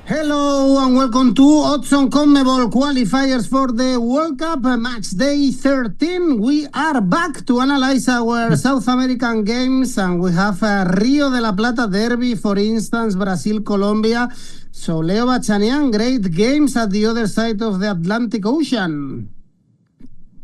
Hello and welcome to Odds on CONMEBOL Qualifiers for the World Cup Matchday 13. We are back to analyze our South American games, and we have Rio de la Plata Derby, for instance, Brazil-Colombia. So, Leo Bachanian, great games at the other side of the Atlantic Ocean.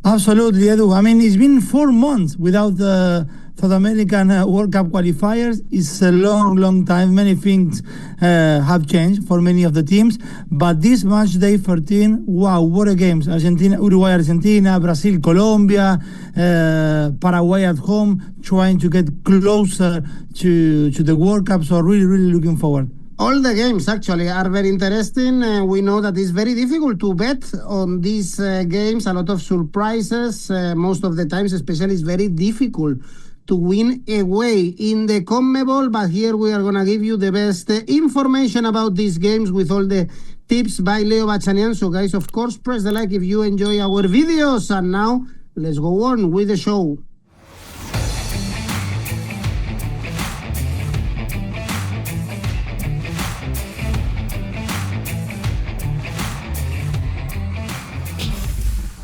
Absolutely, Edu. I mean, it's been 4 months without the South American World Cup qualifiers. It's a long time. Many things have changed for many of the teams. But this match day 13, wow, what a games. Argentina, Uruguay, Argentina, Brazil, Colombia, Paraguay at home, trying to get closer to the World Cup. So really looking forward. All the games actually are very interesting. We know that it's very difficult to bet on these games. A lot of surprises. Most of the times, especially, it's very difficult to win away in the CONMEBOL. But here we are going to give you the best information about these games with all the tips by Leo Bachanian. So guys, of course, press the like if you enjoy our videos. And now let's go on with the show.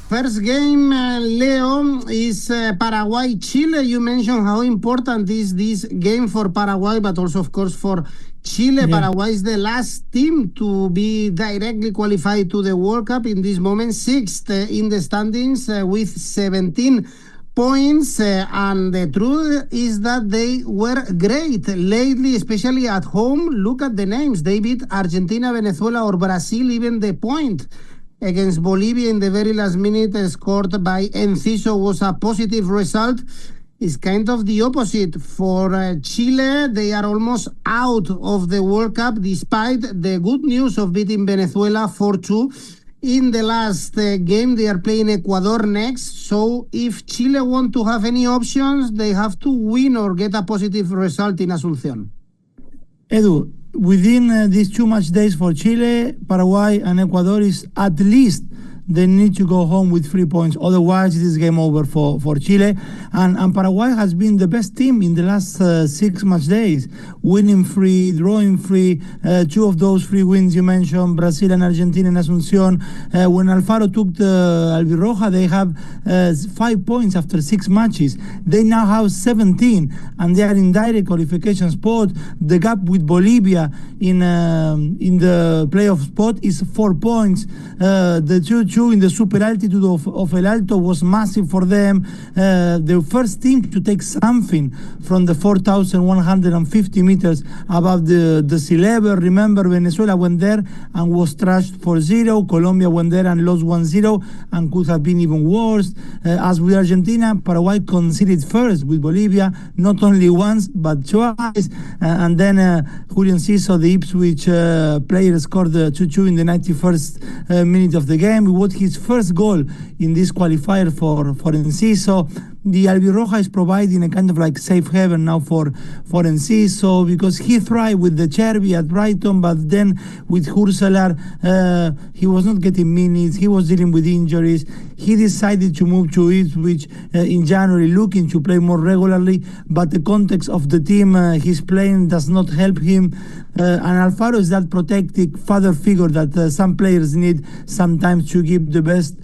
First game, Leo, is Paraguay-Chile. You mentioned how important is this game for Paraguay, but also, of course, for Chile. Yeah. Paraguay is the last team to be directly qualified to the World Cup in this moment, 6th in the standings with 17 points. And the truth is that they were great lately, especially at home. Look at the names. They beat Argentina, Venezuela, or Brazil, even the point against Bolivia in the very last minute, scored by 𝐬𝐿𝐵𝐻, was a positive result. It's kind of the opposite for Chile. They are almost out of the World Cup, despite the good news of beating Venezuela 4-2. In the last game, they are playing Ecuador next. So if Chile want to have any options, they have to win or get a positive result in Asunción. Edu, within these 2 match days for Chile, Paraguay and Ecuador is at least they need to go home with 3 points. Otherwise, it is game over for Chile. And Paraguay has been the best team in the last 6 match days, winning 3, drawing 3. 2 of those 3 wins you mentioned, Brazil and Argentina in Asunción. When Alfaro took the 𝗷𝗲𝗏𝗏, they have 5 points after 6 matches. They now have 17, and they are in direct qualification spot. The gap with Bolivia in the playoff spot is 4 points. The 2-2 in the super altitude of 𝐜𝐴𝐴𝐵𝐻 was massive for them. The first team to take something from the 4,150 meters above the sea level. Remember, Venezuela went there and was trashed 4-0. Colombia went there and lost 1-0 and could have been even worse. As with Argentina, Paraguay conceded first with Bolivia, not only once but twice. And then 𝐬𝐭𝐚𝐲, the 𝗵𝗔𝐻 player, scored the 2-2 in the 91st minute of the game. What his first goal in this qualifier for 𝗀𝐻𝐻. The 𝗷𝗲𝗏𝗏 is providing a kind of like safe haven now for 𝗀𝐻𝐻, because he thrived with the 𝗀𝗵𝗏 at Brighton, but then with Hürzeler, he was not getting minutes. He was dealing with injuries. He decided to move to Ipswich in January, looking to play more regularly, but the context of the team he's playing does not help him. And Alfaro is that protective father figure that some players need sometimes to give the best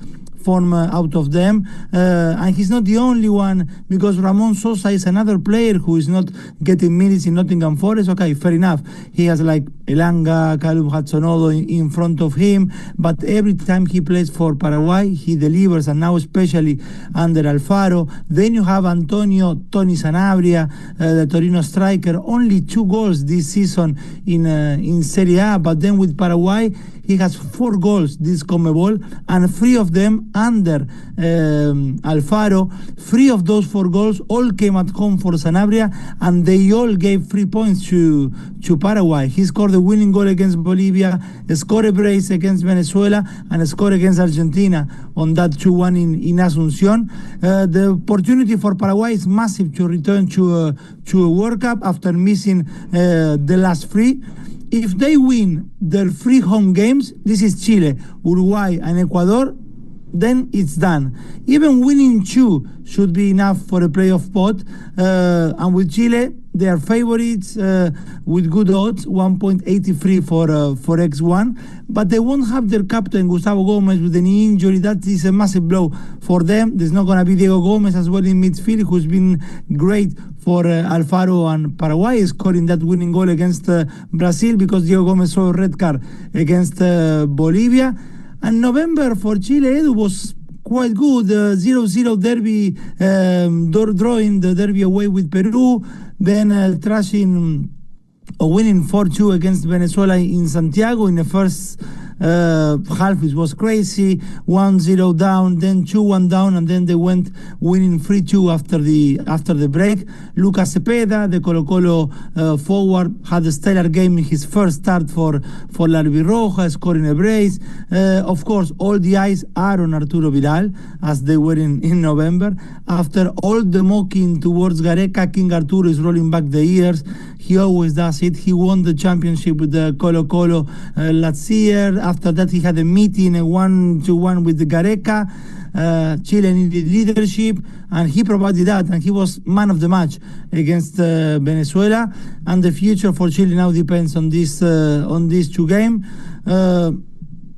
form out of them. And he's not the only one, because Ramon Sosa is another player who is not getting minutes in Nottingham Forest. Okay, fair enough. He has like Elanga, Callum Hudson-Odoi in front of him, but every time he plays for Paraguay, he delivers, and now especially under Alfaro. Then you have Antonio Tony Sanabria, the Torino striker, only 2 goals this season in Serie A, but then with Paraguay, he has 4 goals this CONMEBOL, and 3 of them under Alfaro. 3 of those 4 goals all came at home for Sanabria, and they all gave 3 points to Paraguay. He scored the winning goal against Bolivia, scored a brace against Venezuela, and scored against Argentina on that 2-1 in Asunción. The opportunity for Paraguay is massive to return to a World Cup after missing the last 3. If they win their 3 home games, this is Chile, Uruguay, and Ecuador, then it's done. Even winning 2 should be enough for a playoff spot. And with Chile, they are favorites with good odds, 1.83 for 𝐿1. But they won't have their captain, Gustavo Gomez, with an injury. That is a massive blow for them. There's not going to be Diego Gomez as well in midfield, who's been great for Alfaro and Paraguay, scoring that winning goal against Brazil, because Diego Gomez saw a red card against Bolivia. And November for Chile, Edu, was quite good. 0-0 derby, drawing the derby away with Peru, then winning 4-2 against Venezuela in Santiago in the first half. It was crazy. 1-0 down, then 2-1 down, and then they went winning 3-2 after the break. Lucas Cepeda, the Colo-Colo forward, had a stellar game in his first start for La Albirroja, scoring a brace. Of course, all the eyes are on Arturo Vidal, as they were in November. After all the mocking towards Gareca, King Arturo is rolling back the ears. He always does it. He won the championship with the Colo-Colo last year. After that, he had a meeting, a 1-1 with the Gareca. Chile needed leadership, and he provided that, and he was man of the match against Venezuela. And the future for Chile now depends on these 2 games.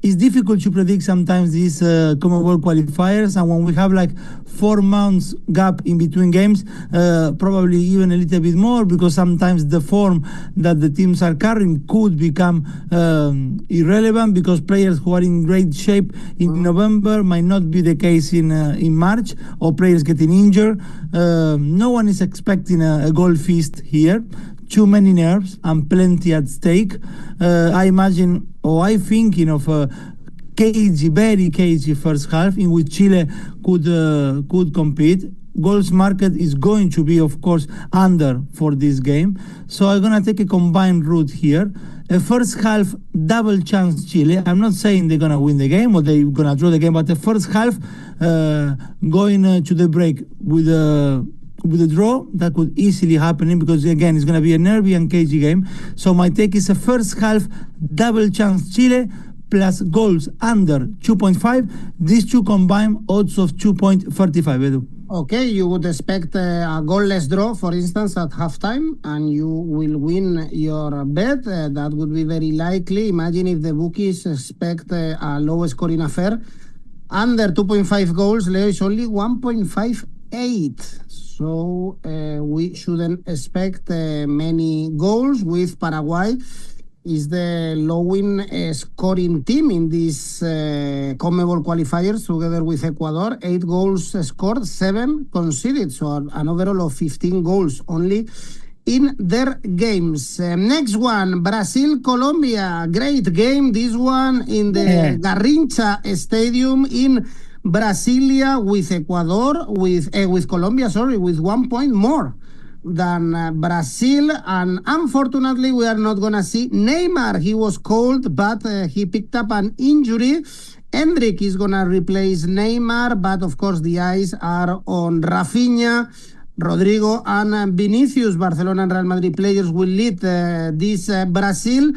It's difficult to predict sometimes these CONMEBOL qualifiers, and when we have like 4 months gap in between games, probably even a little bit more, because sometimes the form that the teams are carrying could become irrelevant, because players who are in great shape in November might not be the case in March, or players getting injured. No one is expecting a goal feast here. Too many nerves and plenty at stake. I'm thinking of a very cagey first half in which Chile could compete. Goals market is going to be, of course, under for this game. So I'm going to take a combined route here. A first half double chance Chile. I'm not saying they're going to win the game or they're going to draw the game, but the first half going to the break with a draw, that could easily happen, because again, it's going to be a nervy and cagey game. So my take is a first half double chance Chile plus goals under 2.5. These 2 combined odds of 2.35, Edu. Okay, you would expect a goalless draw, for instance, at halftime, and you will win your bet. That would be very likely. Imagine if the bookies expect a low scoring affair. Under 2.5 goals, Leo, is only 1.58. So we shouldn't expect many goals, with Paraguay is the lowing scoring team in these CONMEBOL qualifiers, together with Ecuador. 8 goals scored, 7 conceded, so an overall of 15 goals only in their games. Next one, Brazil-Colombia. Great game, this one in the Garrincha Stadium in Brasilia, with Ecuador, with Colombia, with 1 point more than Brazil. And unfortunately, we are not going to see Neymar. He was called, but he picked up an injury. Endrick is going to replace Neymar, but of course the eyes are on Rafinha, Rodrigo and Vinicius. Barcelona and Real Madrid players will lead this Brazil.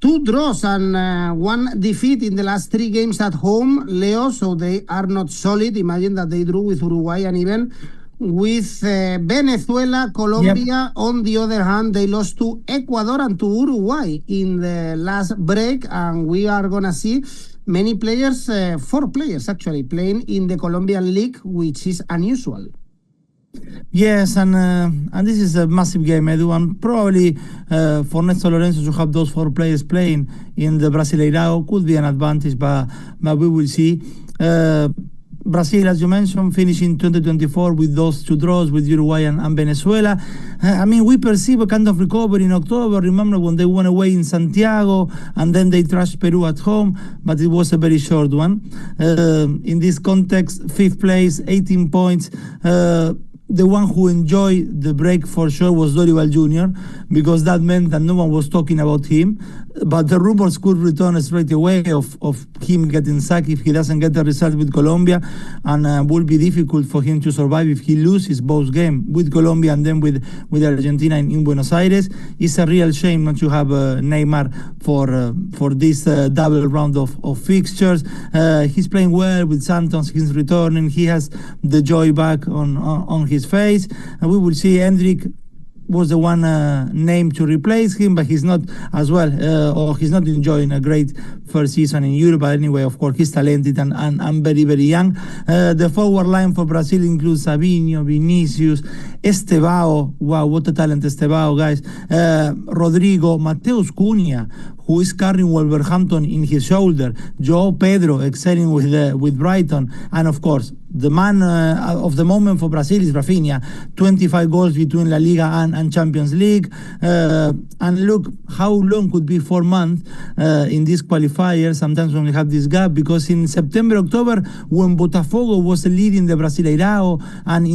2 draws and 1 defeat in the last 3 games at home, Leo, so they are not solid. Imagine that they drew with Uruguay and even with Venezuela. Colombia, on the other hand, they lost to Ecuador and to Uruguay in the last break, and we are going to see many players, 4 players actually, playing in the Colombian league, which is unusual. Yes, and this is a massive game, Edu, and probably for Néstor Lorenzo to have those 4 players playing in the Brasileirão could be an advantage, but we will see. Brazil, as you mentioned, finishing 2024 with those 2 draws with Uruguay and Venezuela. I mean, we perceive a kind of recovery in October. Remember when they went away in Santiago and then they trashed Peru at home, but it was a very short one. In this context, 5th place, 18 points. The one who enjoyed the break for sure was 𝗀𝗲𝗿𝗲𝗀 Jr., because that meant that no one was talking about him. but the rumors could return straight away of him getting sacked if he doesn't get the result with Colombia, and will be difficult for him to survive if he loses both games with Colombia and then with Argentina in Buenos Aires. It's a real shame not to have Neymar for this double round of fixtures. He's playing well with Santos. He's returning. He has the joy back on his face, and we will see. Hendrik was the one named to replace him, but he's not as well, or he's not enjoying a great first season in Europe. But anyway, of course, he's talented and very, very young. The forward line for Brazil includes Savinho, Vinicius, 𝗂𝗏𝗏𝗀. Wow, what a talent, 𝗂𝗏𝗏𝗀, guys. Rodrigo, Mateus Cunha, who is carrying Wolverhampton in his shoulder, João Pedro excelling with Brighton, and of course, the man of the moment for Brazil is Rafinha. 25 goals between La Liga and Champions League. And look, how long could be 4 months in this qualifier, sometimes when we have this gap, because in September, October, when Botafogo was leading the Brasileirao and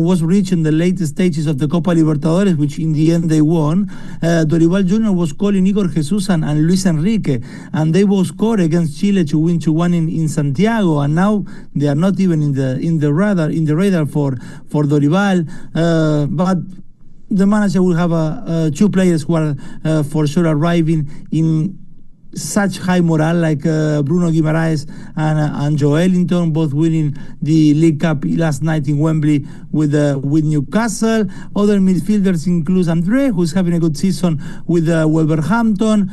was reaching the latest stages of the Copa Libertadores, which in the end they won, Dorival Jr. was calling Igor Jesus and Luis Enrique, and they both scored against Chile to win 2-1 in Santiago, and now they are not even in the radar for Dorival, but the manager will have two players who are for sure arriving in such high morale, like Bruno Guimaraes and Joelinton, both winning the League Cup last night in Wembley with Newcastle. Other midfielders include Andre, who's having a good season with Wolverhampton.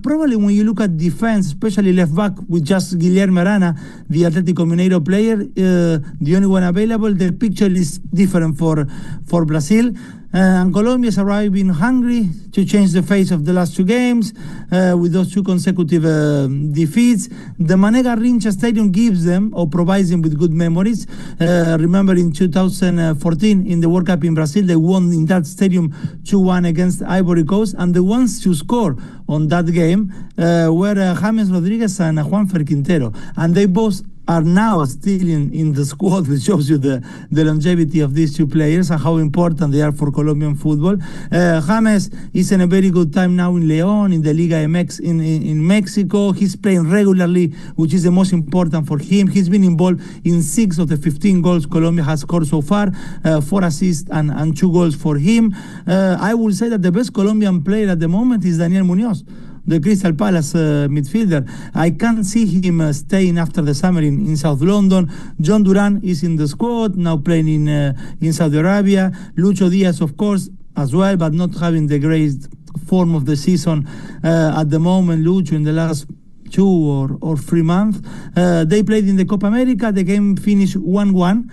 Probably when you look at defense, especially left back with just Guilherme Arana, the Atlético Mineiro player, the only one available, the picture is different for Brazil. And Colombia is arriving hungry to change the face of the last two games with those two consecutive defeats. The Mané Garrincha Stadium gives them or provides them with good memories. Remember in 2014 in the World Cup in Brazil, they won in that stadium 2-1 against Ivory Coast, and the ones to score on that game were James Rodriguez and Juanfer Quintero, and they both are now still in the squad, which shows you the longevity of these two players and how important they are for Colombian football. James is in a very good time now in León, in the Liga MX in Mexico. He's playing regularly, which is the most important for him. He's been involved in 6 of the 15 goals Colombia has scored so far, 4 assists and 2 goals for him. I would say that the best Colombian player at the moment is Daniel Muñoz, the Crystal Palace midfielder. I can't see him staying after the summer in South London. John Duran is in the squad, now playing in Saudi Arabia. Lucho Diaz, of course, as well, but not having the great form of the season at the moment. Lucho in the last 2 or 3 months. They played in the Copa America. The game finished 1-1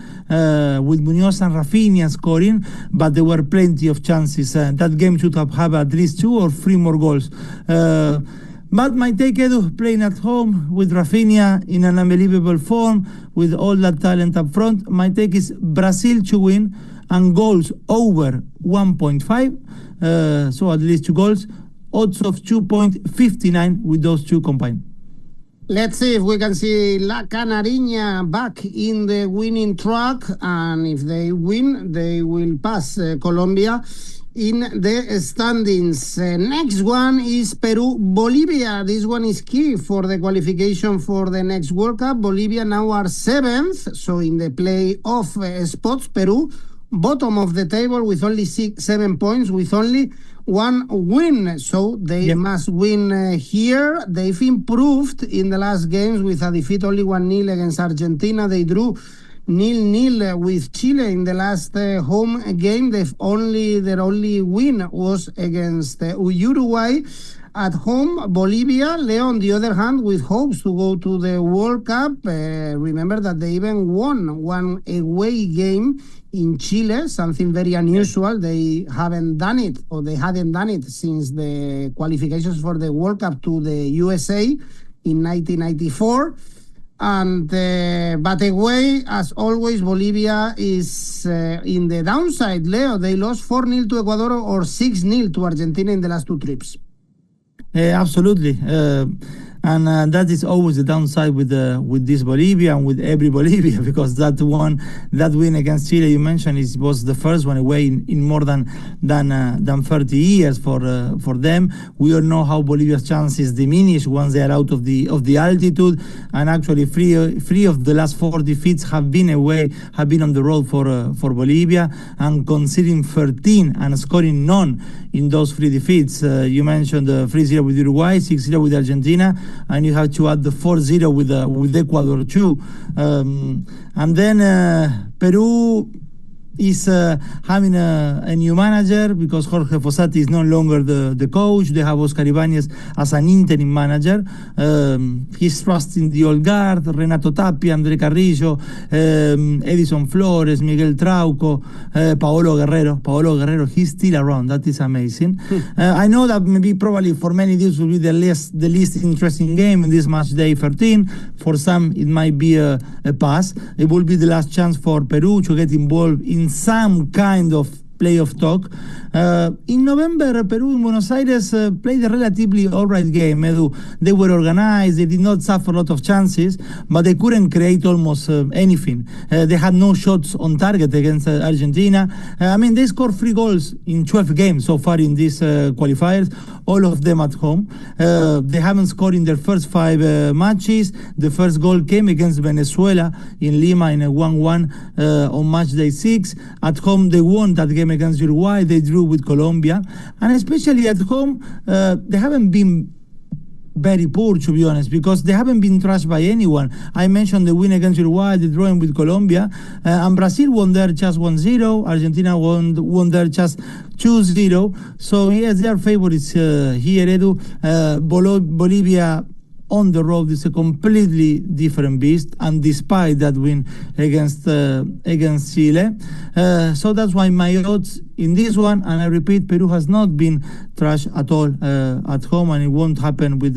with Muñoz and Rafinha scoring, but there were plenty of chances. That game should have had at least 2 or 3 more goals. But my take, Edu, playing at home with Rafinha in an unbelievable form, with all that talent up front, my take is Brazil to win and goals over 1.5, so at least 2 goals. Odds of 2.59 with those two combined. Let's see if we can see La Canariña back in the winning track, and if they win, they will pass Colombia in the standings. Next one is Peru-Bolivia. This one is key for the qualification for the next World Cup. Bolivia now are 7th, so in the playoff spots. Peru, bottom of the table with only 7 points, with only 1 win, so they must win here. They've improved in the last games with a defeat only 1-0 against Argentina. They drew 0-0 with Chile in the last home game. Their only win was against Uruguay. At home, Bolivia, Leo, on the other hand, with hopes to go to the World Cup. Remember that they even won one away game in Chile, something very unusual. They haven't done it, or they hadn't done it since the qualifications for the World Cup to the USA in 1994. And but away, as always, Bolivia is in the downside. Leo, they lost 4-0 to Ecuador or 6-0 to Argentina in the last 2 trips. Absolutely. And that is always the downside with this Bolivia and with every Bolivia, because that win against Chile you mentioned was the first one away in more than 30 years for them. We all know how Bolivia's chances diminish once they are out of the altitude, and actually three of the last 4 defeats have been on the road for Bolivia, and conceding 13 and scoring none in those 3 defeats. You mentioned the 3-0 with Uruguay, 6-0 with Argentina, and you have to add the 4-0 with Ecuador too. And then Peru is having a new manager, because Jorge Fossati is no longer the coach. They have Oscar Ibáñez as an interim manager. He's trusting the old guard, Renato Tapia, André Carrillo, Edison Flores, Miguel Trauco, Paolo Guerrero. He's still around. That is amazing. I know that probably for many this will be the least interesting game in this match day 13. For some it might be a pass. It will be the last chance for Peru to get involved in some kind of playoff talk. In November, Peru in Buenos Aires played a relatively alright game, Edu. They were organized, they did not suffer a lot of chances, but they couldn't create almost anything. They had no shots on target against Argentina. They scored 3 goals in 12 games so far in these qualifiers, all of them at home. They haven't scored in their first 5 matches. The first goal came against Venezuela in Lima in a 1-1 on match day 6. At home, they won that game against Uruguay. They drew with Colombia, and especially at home they haven't been very poor, to be honest, because they haven't been trashed by anyone. I mentioned the win against Uruguay, the drawing with Colombia, and Brazil won there just 1-0. Argentina won there just 2-0. So yes, they are favorites here, Edu. Bolivia on the road is a completely different beast, and despite that win against Chile, so that's why my odds in this one, and I repeat, Peru has not been trashed at all at home, and it won't happen with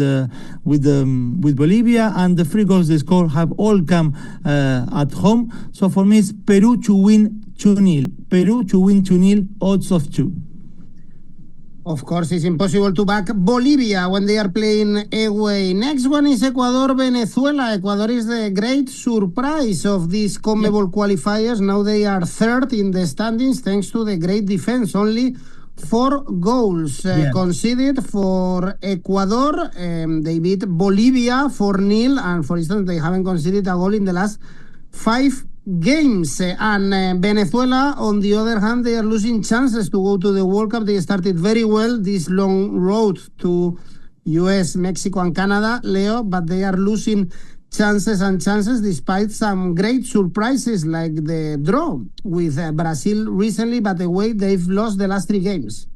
Bolivia, and the 3 goals they score have all come at home. So for me, it's Peru to win 2-0. Peru to win 2-0, odds of 2. Of course, it's impossible to back Bolivia when they are playing away. Next one is Ecuador, Venezuela. Ecuador is the great surprise of these CONMEBOL qualifiers. Now they are 3rd in the standings thanks to the great defense. Only 4 goals conceded for Ecuador. They beat Bolivia 4-0, and for instance, they haven't conceded a goal in the last 5 games. And Venezuela, on the other hand, they are losing chances to go to the World Cup. They started very well this long road to US, Mexico and Canada, Leo, but they are losing chances despite some great surprises like the draw with Brazil recently, but the way they've lost the last 3 games.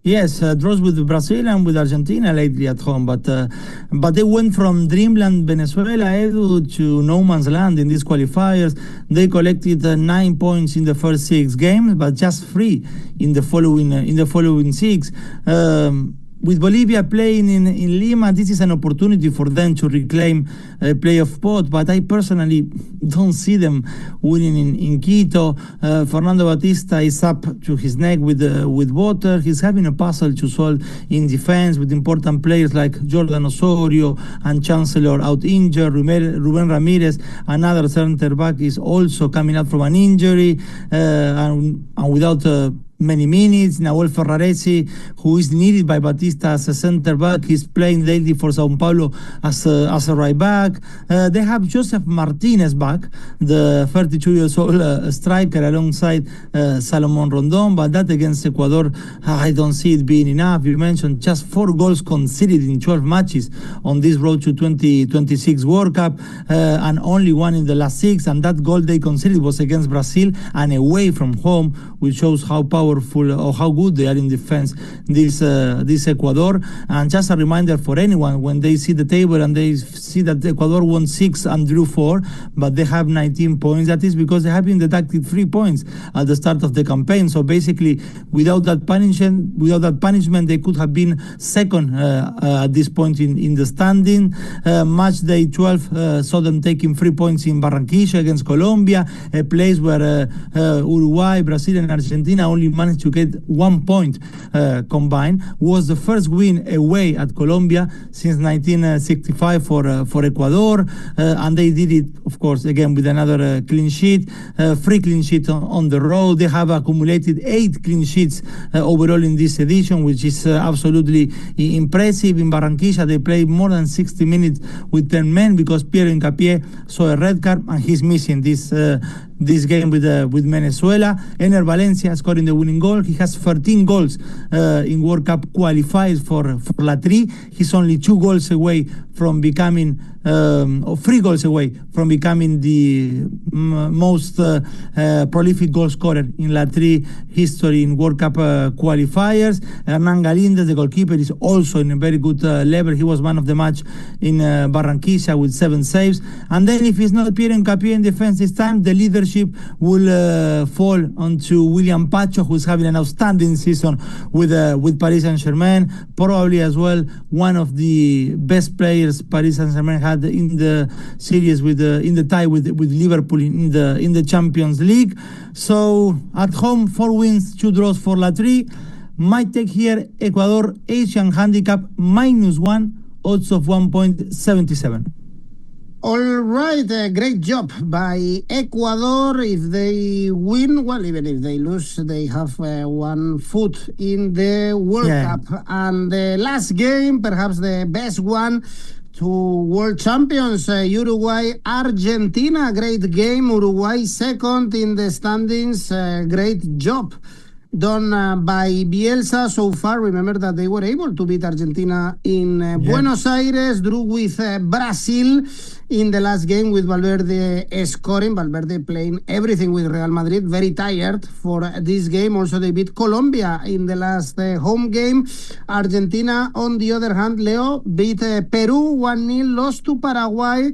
Yes, draws with Brazil and with Argentina lately at home, but they went from dreamland Venezuela, Edu, to no man's land in these qualifiers. They collected 9 points in the first 6 games, but just 3 in the following 6. With Bolivia playing in Lima, this is an opportunity for them to reclaim a playoff spot, but I personally don't see them winning in Quito. Fernando Batista is up to his neck with water. He's having a puzzle to solve in defense with important players like Jordan Osorio and Chancellor out injured. Ruben Ramirez, another center back, is also coming out from an injury and without many minutes. Nahuel Ferraresi, who is needed by Batista as a center back, he's playing lately for Sao Paulo as a right back. They have Joseph Martinez back, the 32-year-old striker, alongside Salomon Rondon, but that against Ecuador, I don't see it being enough. You mentioned just 4 goals conceded in 12 matches on this road to 2026 World Cup, and only 1 in the last 6, and that goal they conceded was against Brazil and away from home, which shows how powerful or how good they are in defense, this Ecuador. And just a reminder for anyone, when they see the table and they see that Ecuador won 6 and drew 4, but they have 19 points, that is because they have been deducted 3 points at the start of the campaign. So basically, without that punishment, they could have been second at this point in the standing. Match day 12 saw them taking 3 points in Barranquilla against Colombia, a place where Uruguay, Brazil and Argentina only managed to get 1 point combined. Was the first win away at Colombia since 1965 for Ecuador, and they did it, of course, again with another clean sheet, 3 clean sheets on the road. They have accumulated 8 clean sheets overall in this edition, which is absolutely impressive. In Barranquilla, they played more than 60 minutes with 10 men because 𝗀𝗀𝗀𝗀 saw a red card and he's missing this game with Venezuela. 𝗀𝗀𝗀𝗀𝗀 scoring the winning goal. He has 13 goals in World Cup qualifiers for 𝗀𝗏. He's only 2 goals away from becoming, or 3 goals away from becoming the most prolific goal scorer in 𝗀𝗏 history in World Cup qualifiers. Hernán Galíndez, the goalkeeper, is also in a very good level. He was man of the match in Barranquilla with 7 saves. And then if it's not 𝗀𝗀𝗀𝗀 in defense this time, the leadership will fall onto William Pacho, who's having an outstanding season with Paris Saint-Germain. Probably as well one of the best players Paris Saint-Germain had in the series in the tie with Liverpool in the Champions League. So at home, 4 wins, 2 draws for 𝗀𝗏. Might take here Ecuador Asian handicap -1, odds of 1.77. All right, great job by Ecuador. If they win, well, even if they lose, they have 1 foot in the World Cup. And the last game, perhaps the best one, to world champions, Uruguay, Argentina. Great game. Uruguay second in the standings. Great job done by Bielsa so far. Remember that they were able to beat Argentina in Buenos Aires, drew with Brazil in the last game with Valverde scoring. Valverde playing everything with Real Madrid, very tired for this game. Also, they beat Colombia in the last home game. Argentina, on the other hand, Leo, beat Peru 1-0, lost to Paraguay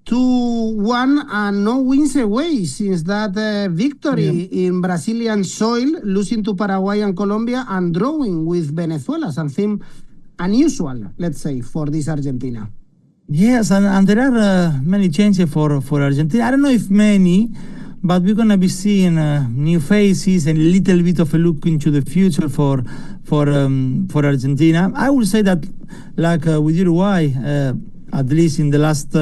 2-1, and no wins away since that victory in Brazilian soil, losing to Paraguay and Colombia and drawing with Venezuela, something unusual, let's say, for this Argentina. Yes, and there are many changes for Argentina. I don't know if many, but we're going to be seeing new faces and a little bit of a look into the future for Argentina. I would say that, like with Uruguay, at least in the last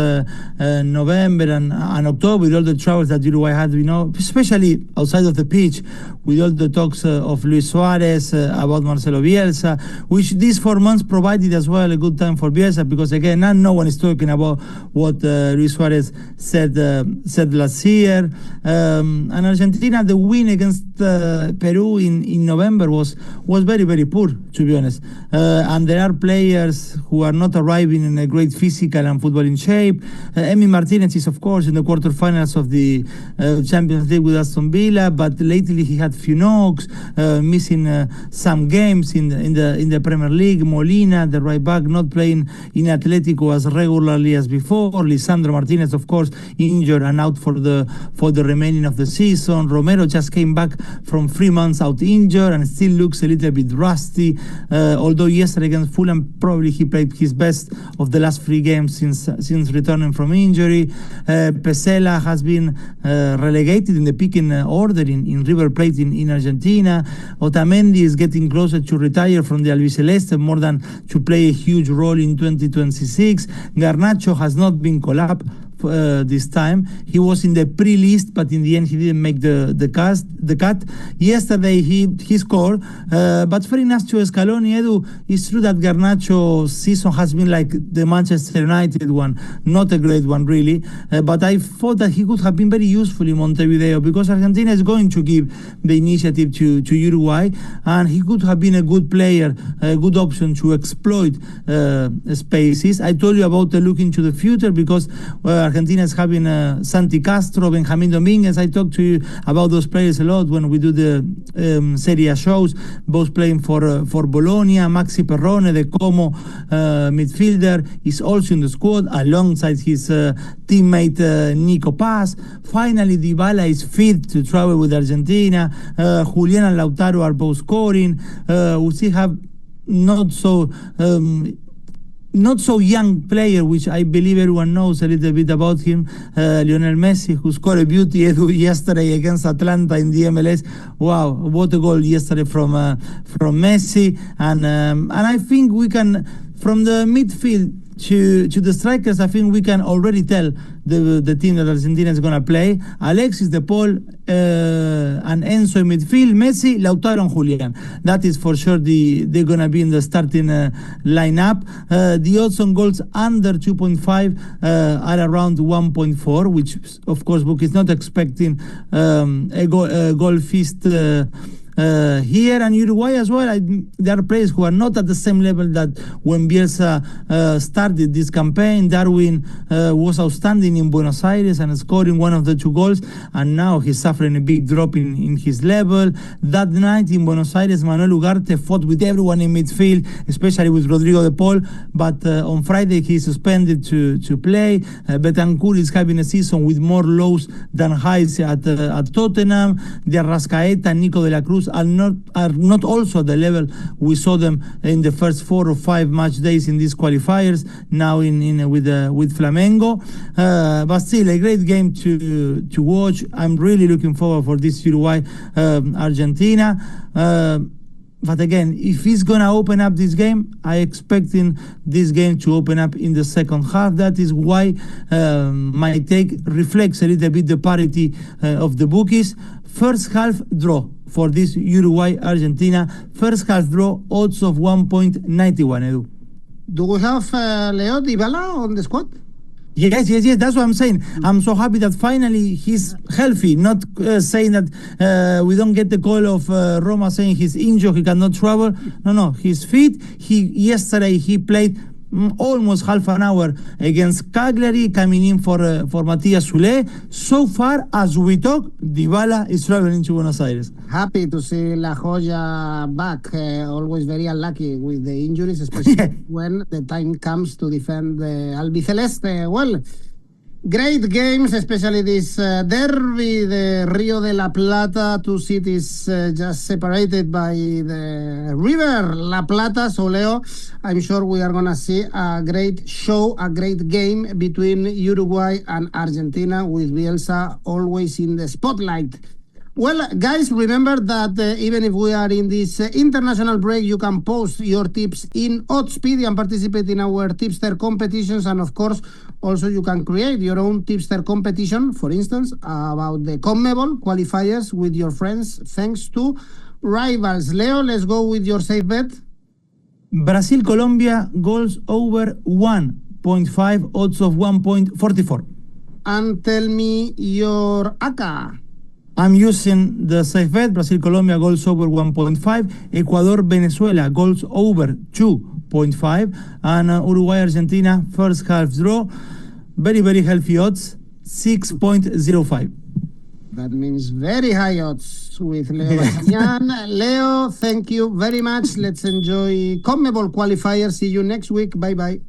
November and October, with all the troubles that Uruguay had, especially outside of the pitch, with all the talks of Luis Suarez, about Marcelo Bielsa, which these 4 months provided as well a good time for Bielsa, because again, now no one is talking about what Luis Suarez said last year. And Argentina, the win against Peru in November was very, very poor, to be honest. And there are players who are not arriving in a great physical and footballing shape. Emi Martinez is, of course, in the quarterfinals of the Champions League with Aston Villa, but lately he had few knocks, missing some games in the Premier League. Molina, the right back, not playing in Atletico as regularly as before. Lisandro Martinez, of course, injured and out for the remaining of the season. Romero just came back from 3 months out injured and still looks a little bit rusty, although yesterday against Fulham probably he played his best of the last 3 games since returning from injury. Pesela has been relegated in the picking order in River Plate in Argentina. Otamendi is getting closer to retire from the 𝗀𝗏𝗀𝗀, more than to play a huge role in 2026. Garnacho has not been called up this time. He was in the pre-list, but in the end he didn't make the cut. Yesterday he scored, but very nice to Scaloni. Edu, it's true that Garnacho's season has been like the Manchester United one, not a great one really, but I thought that he could have been very useful in Montevideo, because Argentina is going to give the initiative to Uruguay, and he could have been a good player, a good option to exploit spaces. I told you about the look into the future, because Argentina is having Santi Castro, Benjamín Domínguez. I talk to you about those players a lot when we do the Serie A shows, both playing for Bologna. Maxi Perrone, the Como midfielder, is also in the squad alongside his teammate 𝗍𝗏𝗏𝗀𝗏. Finally, Dybala is fit to travel with Argentina. Julián and Lautaro are both scoring. We still have not so not so young player, which I believe everyone knows a little bit about him, Lionel Messi, who scored a beauty yesterday against Atlanta in the MLS. Wow, what a goal yesterday from Messi. And I think we can, from the midfield to the strikers, I think we can already tell the team that Argentina is going to play. Alexis, De Paul, and Enzo in midfield, Messi, Lautaro and Julian. That is for sure they're going to be in the starting lineup. The odds on goals under 2.5 are around 1.4, which of course book is not expecting a goal feast here. And Uruguay as well, there are players who are not at the same level that when Bielsa started this campaign. Darwin was outstanding in Buenos Aires and scoring one of the 2 goals, and now he's suffering a big drop in his level. That night in Buenos Aires, Manuel Ugarte fought with everyone in midfield, especially with Rodrigo De Paul, but on Friday he suspended to play. Betancourt is having a season with more lows than highs at Tottenham. The Arrascaeta and Nico de la Cruz are not also the level we saw them in the first 4 or 5 match days in these qualifiers. Now with Flamengo, but still a great game to watch. I'm really looking forward for this Uruguay Argentina. But again, if he's gonna open up this game, I expecting this game to open up in the second half. That is why my take reflects a little bit the parity of the bookies. First half draw for this Uruguay-Argentina. First half draw, odds of 1.91, Edu. Do we have Leo 𝗷𝗵𝗏𝗧 on the squad? Yes. That's what I'm saying. I'm so happy that finally he's healthy. Not saying that we don't get the call of Roma saying he's injured, he cannot travel. No, he's fit. Yesterday he played almost half an hour against Cagliari, coming in for 𝗵𝗏𝗧𝗀. So far as we talk, 𝗵𝗏𝗏 is traveling to Buenos Aires. Happy to see 𝗏𝗏𝗏𝗏 back. Always very unlucky with the injuries, especially when the time comes to defend the albiceleste. Well, great games, especially this derby, the Rio de la Plata, 2 cities just separated by the river La Plata. So, Leo, I'm sure we are going to see a great show, a great game between Uruguay and Argentina, with Bielsa always in the spotlight. Well, guys, remember that even if we are in this international break, you can post your tips in Oddspedia and participate in our tipster competitions. And of course, also you can create your own tipster competition, for instance, about the CONMEBOL qualifiers with your friends, thanks to rivals. Leo, let's go with your safe bet. Brazil-Colombia, goals over 1.5, odds of 1.44. And tell me your ACCA. I'm using the safe bet, Brazil-Colombia, goals over 1.5, Ecuador-Venezuela, goals over 2.5, and Uruguay-Argentina, first half draw, very, very healthy odds, 6.05. That means very high odds with Leo Bachanian. Leo, thank you very much. Let's enjoy CONMEBOL Qualifiers. See you next week. Bye-bye.